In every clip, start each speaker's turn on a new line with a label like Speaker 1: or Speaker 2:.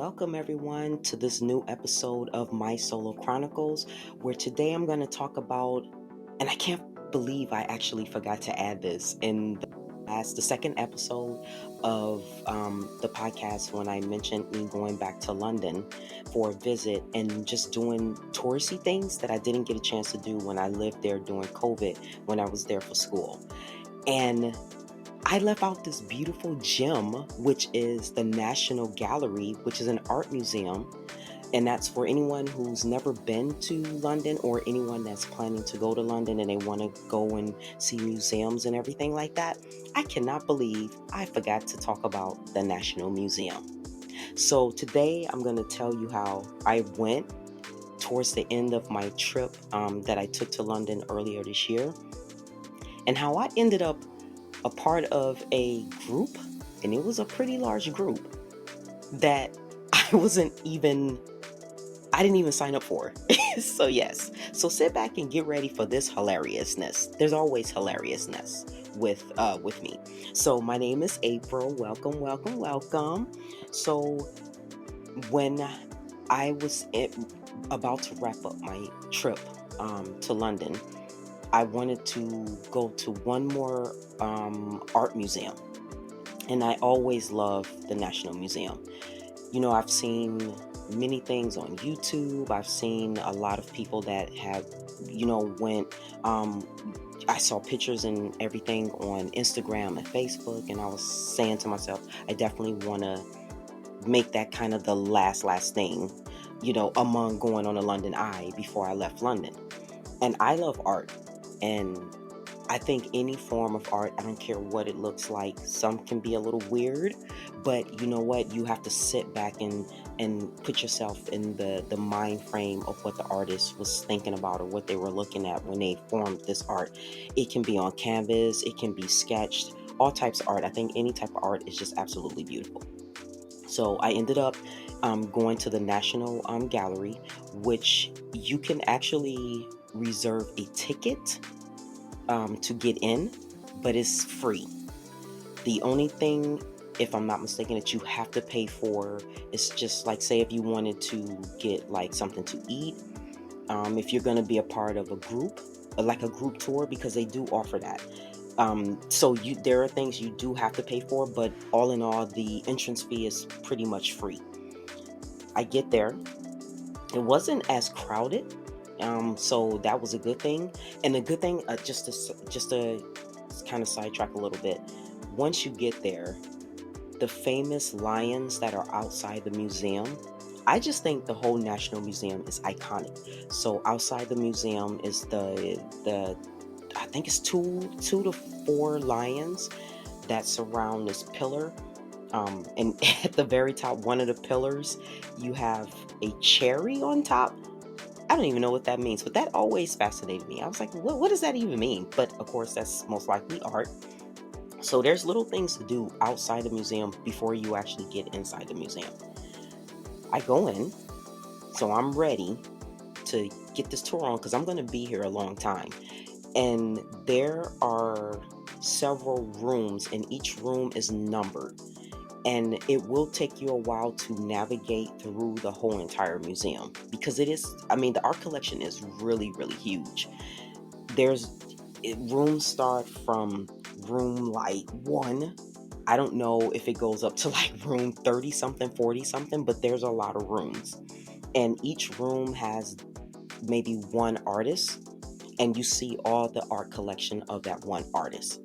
Speaker 1: welcome everyone to this new episode of My Solo Chronicles, where today I'm going to talk about, and I can't believe I actually forgot to add this in the second episode of the podcast when I mentioned me going back to London for a visit and just doing touristy things that I didn't get a chance to do when I lived there during COVID when I was there for school. And I left out this beautiful gem, which is the National Gallery, which is an art museum. And that's for anyone who's never been to London or anyone that's planning to go to London and they want to go and see museums and everything like that. I cannot believe I forgot to talk about the National Museum. So today I'm going to tell you how I went towards the end of my trip that I took to London earlier this year and how I ended up a part of a group, and it was a pretty large group that I didn't even sign up for. So yes, so sit back and get ready for this hilariousness. There's always hilariousness with me. So my name is April. Welcome. So when I was about to wrap up my trip to London, I wanted to go to one more art museum. And I always love the National Museum. You know, I've seen many things on YouTube. I've seen a lot of people that have, went. I saw pictures and everything on Instagram and Facebook. And I was saying to myself, I definitely want to make that kind of the last thing, among going on a London Eye before I left London. And I love art. And I think any form of art, I don't care what it looks like, some can be a little weird, but you know what? You have to sit back and put yourself in the mind frame of what the artist was thinking about or what they were looking at when they formed this art. It can be on canvas, it can be sketched, all types of art. I think any type of art is just absolutely beautiful. So I ended up going to the National Gallery, which you can actually reserve a ticket to get in, but it's free. The only thing, if I'm not mistaken, that you have to pay for is just like, say if you wanted to get like something to eat, if you're going to be a part of a group, like a group tour, because they do offer that. So there are things you do have to pay for, but all in all, the entrance fee is pretty much free. I get there. It wasn't as crowded. So that was a good thing. And the good thing, just to kind of sidetrack a little bit, once you get there, the famous lions that are outside the museum, I just think the whole National Museum is iconic. So outside the museum is the I think it's two to four lions that surround this pillar. And at the very top, one of the pillars, you have a cherry on top. I don't even know what that means, but that always fascinated me. I was like, what does that even mean? But of course, that's most likely art. So there's little things to do outside the museum before you actually get inside the museum. I go in, so I'm ready to get this tour on because I'm going to be here a long time. And there are several rooms, and each room is numbered. And it will take you a while to navigate through the whole entire museum because the art collection is really, really huge. Rooms start from room like 1. I don't know if it goes up to like room 30 something, 40 something, but there's a lot of rooms. And each room has maybe one artist, and you see all the art collection of that one artist.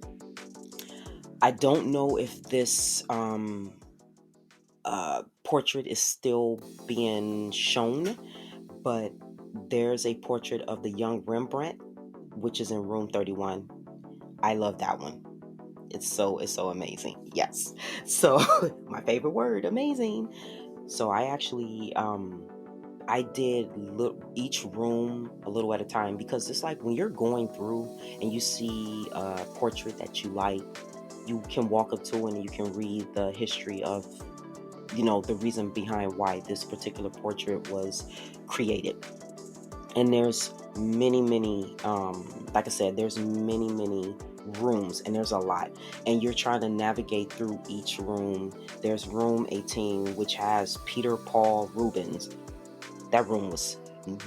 Speaker 1: I don't know if this portrait is still being shown, but there's a portrait of the young Rembrandt, which is in room 31. I love that one. It's so amazing. Yes. So my favorite word, amazing. So I actually I did each room a little at a time because it's like when you're going through and you see a portrait that you like, you can walk up to it and you can read the history of, the reason behind why this particular portrait was created. And there's many, like I said, there's many rooms, and there's a lot, and you're trying to navigate through each room. There's room 18, which has Peter Paul Rubens. That room was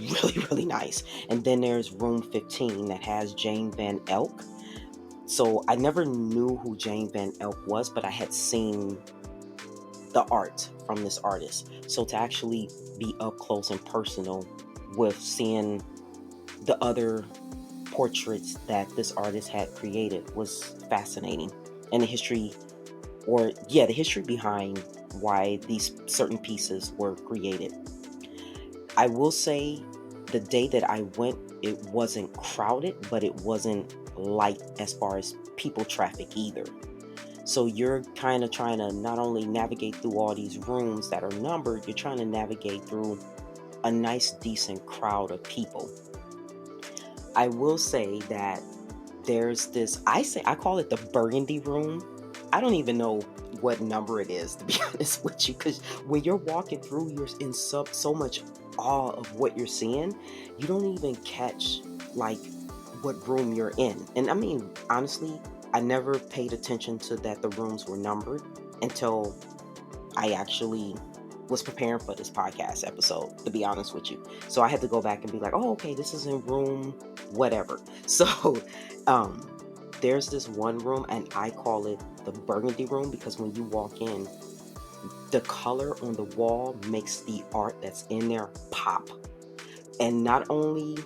Speaker 1: really, really nice. And then there's room 15 that has Jane Van Elk. So I never knew who Jane Van Elk was, but I had seen the art from this artist. So to actually be up close and personal with seeing the other portraits that this artist had created was fascinating. And the history behind why these certain pieces were created. I will say the day that I went, it wasn't crowded, but it wasn't light as far as people traffic either. So you're kind of trying to not only navigate through all these rooms that are numbered, you're trying to navigate through a nice, decent crowd of people. I will say that there's this, I call it the burgundy room. I don't even know what number it is, to be honest with you, because when you're walking through, you're in so much awe of what you're seeing, you don't even catch like what room you're in. And I mean, honestly, I never paid attention to that the rooms were numbered until I actually was preparing for this podcast episode, to be honest with you. So I had to go back and be like, oh, okay, this is in room whatever. So there's this one room, and I call it the burgundy room because when you walk in, the color on the wall makes the art that's in there pop. And not only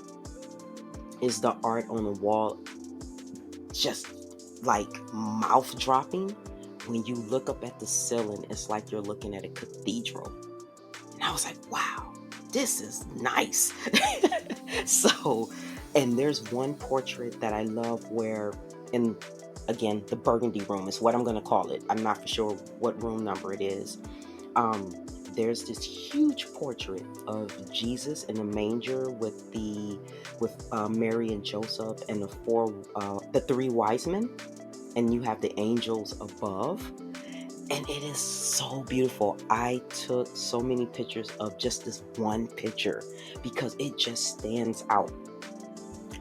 Speaker 1: is the art on the wall just like mouth dropping, when you look up at the ceiling, it's like you're looking at a cathedral. And I was like, wow, this is nice. So, and there's one portrait that I love where, and again, the burgundy room is what I'm going to call it. I'm not for sure what room number it is. There's this huge portrait of Jesus in a manger with Mary and Joseph and the three wise men, and you have the angels above, and it is so beautiful. I took so many pictures of just this one picture because it just stands out.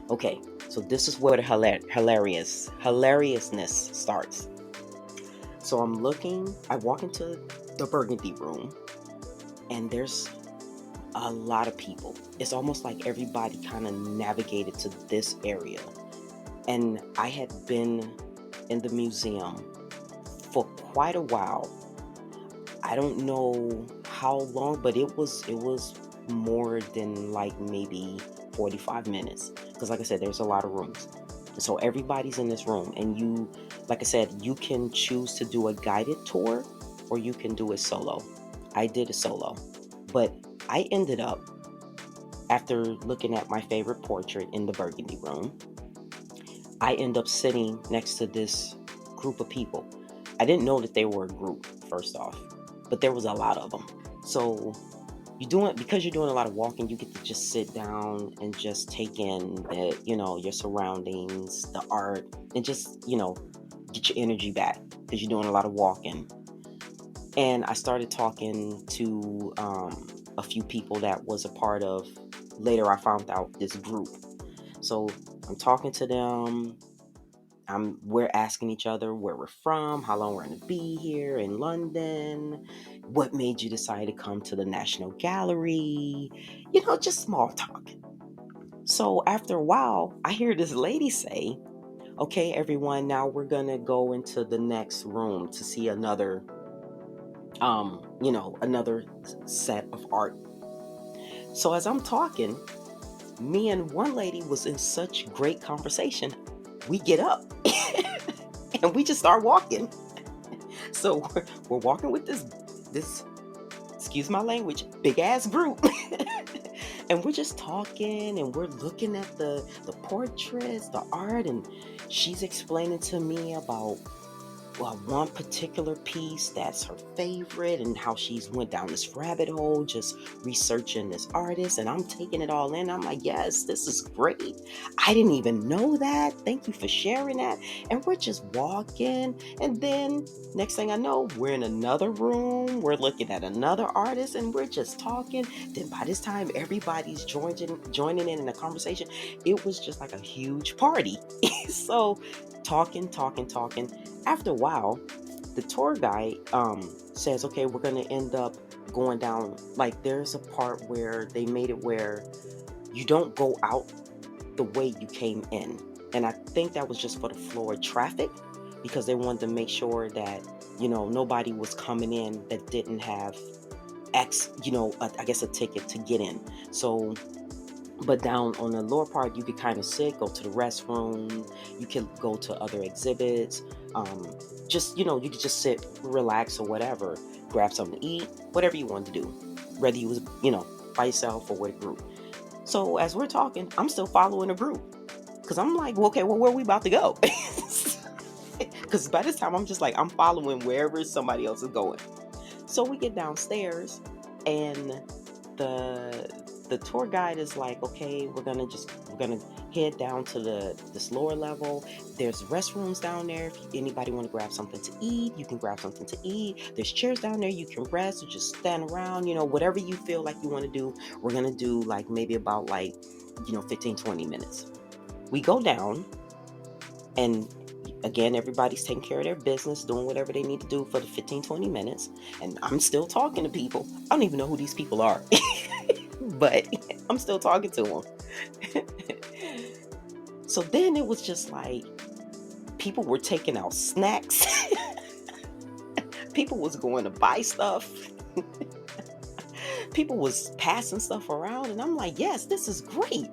Speaker 1: Okay, so this is where the hilariousness starts. So I walk into the burgundy room, and there's a lot of people. It's almost like everybody kind of navigated to this area. And I had been in the museum for quite a while. I don't know how long, but it was more than like maybe 45 minutes. Because like I said, there's a lot of rooms. So everybody's in this room, and you, like I said, you can choose to do a guided tour or you can do it solo. I did a solo, but I ended up, after looking at my favorite portrait in the burgundy room, I end up sitting next to this group of people. I didn't know that they were a group, first off, but there was a lot of them. So because you're doing a lot of walking, you get to just sit down and just take in your surroundings, the art, and just, get your energy back because you're doing a lot of walking. And I started talking to a few people that was a part of, later I found out, this group. So I'm talking to them. We're asking each other where we're from, how long we're going to be here in London, what made you decide to come to the National Gallery, just small talk. So after a while, I hear this lady say, okay, everyone, now we're going to go into the next room to see another set of art. So as I'm talking, me and one lady was in such great conversation, we get up and we just start walking. So we're walking with this, excuse my language, big ass group. And we're just talking and we're looking at the portraits, the art, and she's explaining to me about one particular piece that's her favorite, and how she's went down this rabbit hole just researching this artist, and I'm taking it all in. I'm like, yes, this is great. I didn't even know that. Thank you for sharing that. And we're just walking, and then next thing I know, we're in another room, we're looking at another artist, and we're just talking. Then by this time, everybody's joining in the conversation. It was just like a huge party. So talking. After a while, the tour guide says, okay, we're going to end up going down. Like, there's a part where they made it where you don't go out the way you came in. And I think that was just for the flow of traffic, because they wanted to make sure that, nobody was coming in that didn't have I guess a ticket to get in. So, but down on the lower part, you could kind of sit, go to the restroom, you could go to other exhibits, just, you could just sit, relax or whatever, grab something to eat, whatever you wanted to do, whether you was, by yourself or with a group. So as we're talking, I'm still following a group, because I'm like, well, okay, well, where are we about to go? Because by this time, I'm just like, I'm following wherever somebody else is going. So we get downstairs, and the tour guide is like, okay, we're gonna head down to this lower level. There's restrooms down there. If anybody want to grab something to eat, you can grab something to eat. There's chairs down there, you can rest or just stand around, whatever you feel like you want to do. We're gonna do like maybe about 15-20 minutes. We go down, and again, everybody's taking care of their business, doing whatever they need to do for the 15-20 minutes. And I'm still talking to people. I don't even know who these people are, but I'm still talking to them. So then it was just like, people were taking out snacks. People was going to buy stuff. People was passing stuff around. And I'm like, yes, this is great.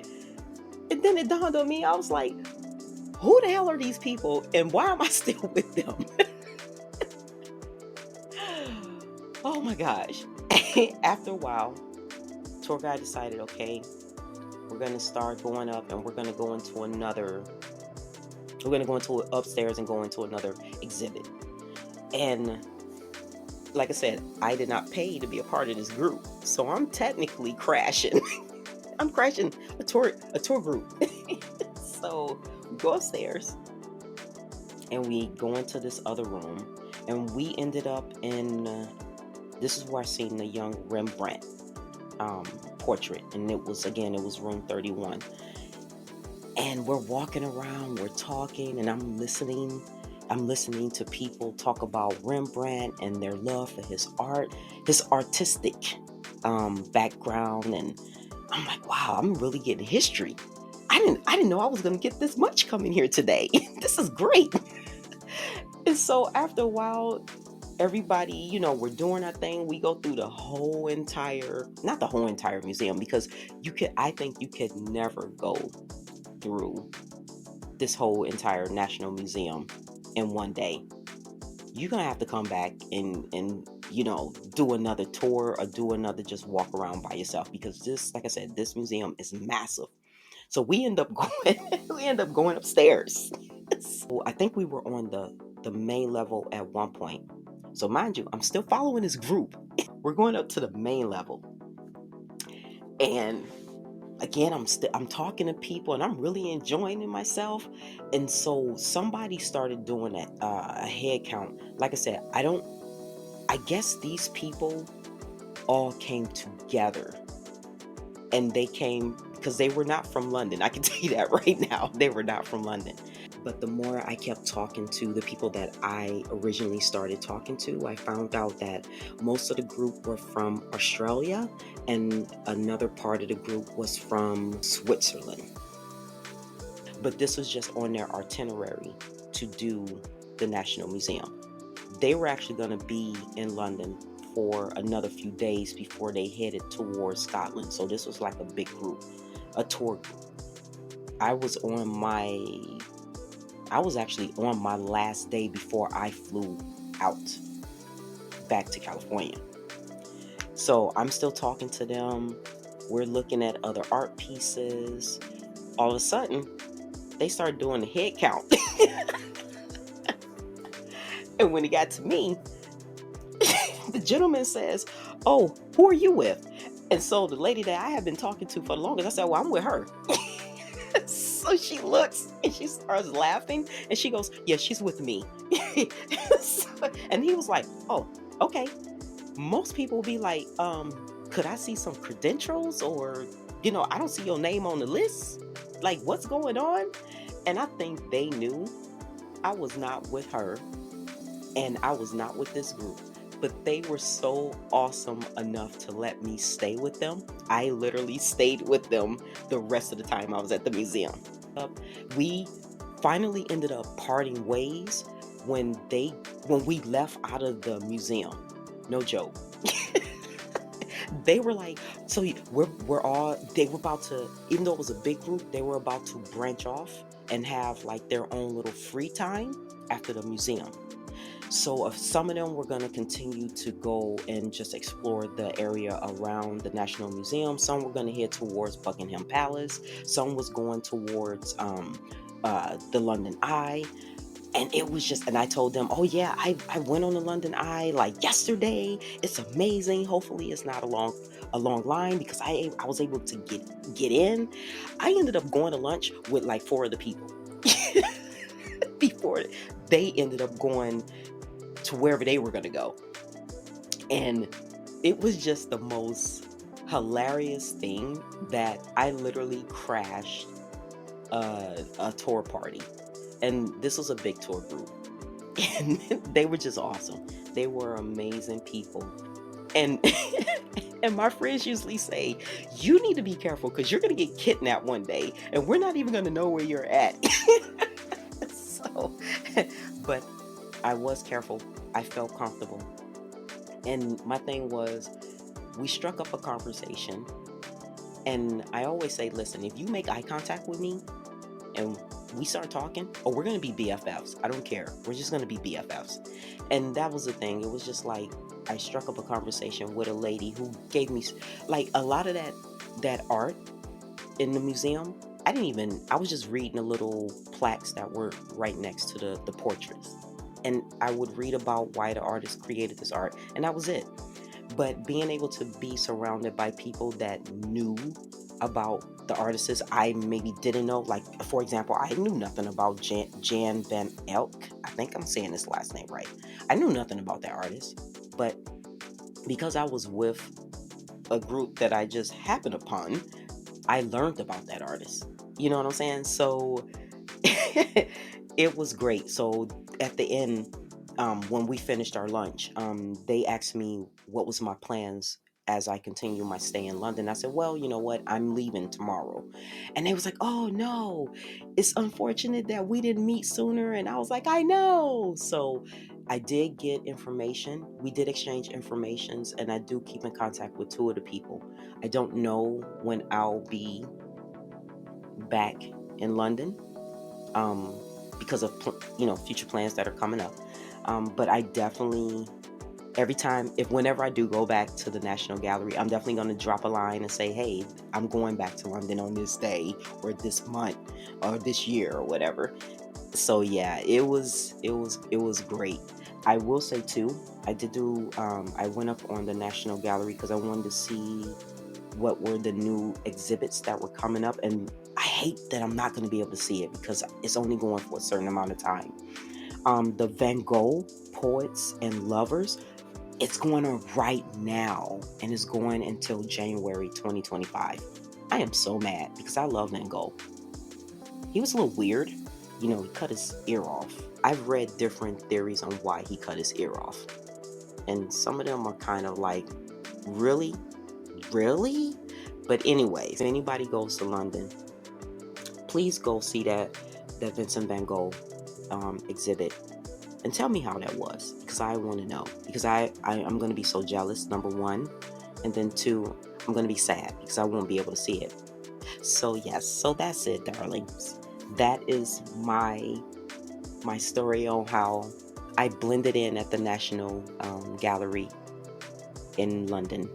Speaker 1: And then it dawned on me, I was like, who the hell are these people, and why am I still with them? Oh my gosh. After a while, tour guide decided, okay, we're going to start going up, and we're going to go into upstairs and go into another exhibit. And like I said, I did not pay to be a part of this group, so I'm technically crashing. I'm crashing a tour group. So we go upstairs, and we go into this other room, and we ended up in this is where I seen the young Rembrandt portrait, and it was room 31. And we're walking around, we're talking, and I'm listening to people talk about Rembrandt and their love for his art, his artistic background. And I'm like, wow, I'm really getting history. I didn't know I was going to get this much coming here today. This is great. And so after a while, everybody, we're doing our thing. We go through not the whole entire museum, because I think you could never go through this whole entire National Museum in one day. You're going to have to come back and do another tour, or do another just walk around by yourself, because this, like I said, this museum is massive. So we end up going upstairs. So I think we were on the main level at one point. So mind you, I'm still following this group. We're going up to the main level. And again, I'm talking to people, and I'm really enjoying it myself. And so somebody started doing a head count. Like I said, I guess these people all came together, and they came because they were not from London. I can tell you that right now. They were not from London. But the more I kept talking to the people that I originally started talking to, I found out that most of the group were from Australia, and another part of the group was from Switzerland. But this was just on their itinerary to do the National Museum. They were actually going to be in London for another few days before they headed towards Scotland. So this was like a big group, a tour group. I was actually on my last day before I flew out back to California. So I'm still talking to them. We're looking at other art pieces. All of a sudden, they start doing the head count. And when he got to me, the gentleman says, "Oh, who are you with?" And so the lady that I had been talking to for the longest, I said, "Well, I'm with her." So she looks and she starts laughing and she goes, "Yeah, she's with me." And he was like, "Oh, okay." Most people will be like, could I see some credentials, or, I don't see your name on the list. Like, what's going on? And I think they knew I was not with her and I was not with this group. But they were so awesome enough to let me stay with them. I literally stayed with them the rest of the time I was at the museum. We finally ended up parting ways when we left out of the museum. No joke. They were like, so we're all, they were about to, even though it was a big group, they were about to branch off and have like their own little free time after the museum. So some of them were going to continue to go and just explore the area around the National Museum. Some were going to head towards Buckingham Palace. Some was going towards the London Eye. And it was just, and I told them, "Oh yeah, I went on the London Eye like yesterday. It's amazing. Hopefully it's not a long line, because I was able to get in." I ended up going to lunch with like four of the people before they ended up going to wherever they were going to go. And it was just the most hilarious thing that I literally crashed a tour party. And this was a big tour group. And they were just awesome. They were amazing people. And and my friends usually say, "You need to be careful because you're going to get kidnapped one day and we're not even going to know where you're at." So, but I was careful. I felt comfortable. And my thing was, we struck up a conversation. And I always say, listen, if you make eye contact with me and we start talking, oh, we're going to be BFFs. I don't care. We're just going to be BFFs. And that was the thing. It was just like, I struck up a conversation with a lady who gave me like a lot of that art in the museum. I was just reading the little plaques that were right next to the portraits. And I would read about why the artist created this art, and that was it. But being able to be surrounded by people that knew about the artists I maybe didn't know, like, for example, I knew nothing about Jan van Elk. I think I'm saying this last name right. I knew nothing about that artist, but because I was with a group that I just happened upon, I learned about that artist. You know what I'm saying? So it was great. So at the end, when we finished our lunch, they asked me what was my plans as I continue my stay in London. I said, "Well, you know what? I'm leaving tomorrow." And they was like, "Oh no, it's unfortunate that we didn't meet sooner." And I was like, "I know." So I did get information. We did exchange informations, and I do keep in contact with two of the people. I don't know when I'll be back in London, because of future plans that are coming up. But I definitely, whenever I do go back to the National Gallery, I'm definitely going to drop a line and say, "Hey, I'm going back to London on this day or this month or this year or whatever." So yeah, it was great. I will say too, I went up on the National Gallery because I wanted to see what were the new exhibits that were coming up, and I hate that I'm not going to be able to see it because it's only going for a certain amount of time. The Van Gogh Poets and Lovers, it's going on right now and it's going until January 2025. I am so mad because I love Van Gogh. He was a little weird. He cut his ear off. I've read different theories on why he cut his ear off. And some of them are kind of like, really? Really? But anyway, if anybody goes to London, please go see that Vincent van Gogh exhibit and tell me how that was, because I want to know, because I'm going to be so jealous, number one, and then two, I'm going to be sad because I won't be able to see it. So yes, so that's it, darlings. That is my story on how I blended in at the National Gallery in London.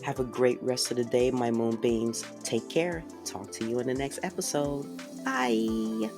Speaker 1: Have a great rest of the day, my moonbeams. Take care. Talk to you in the next episode. Bye.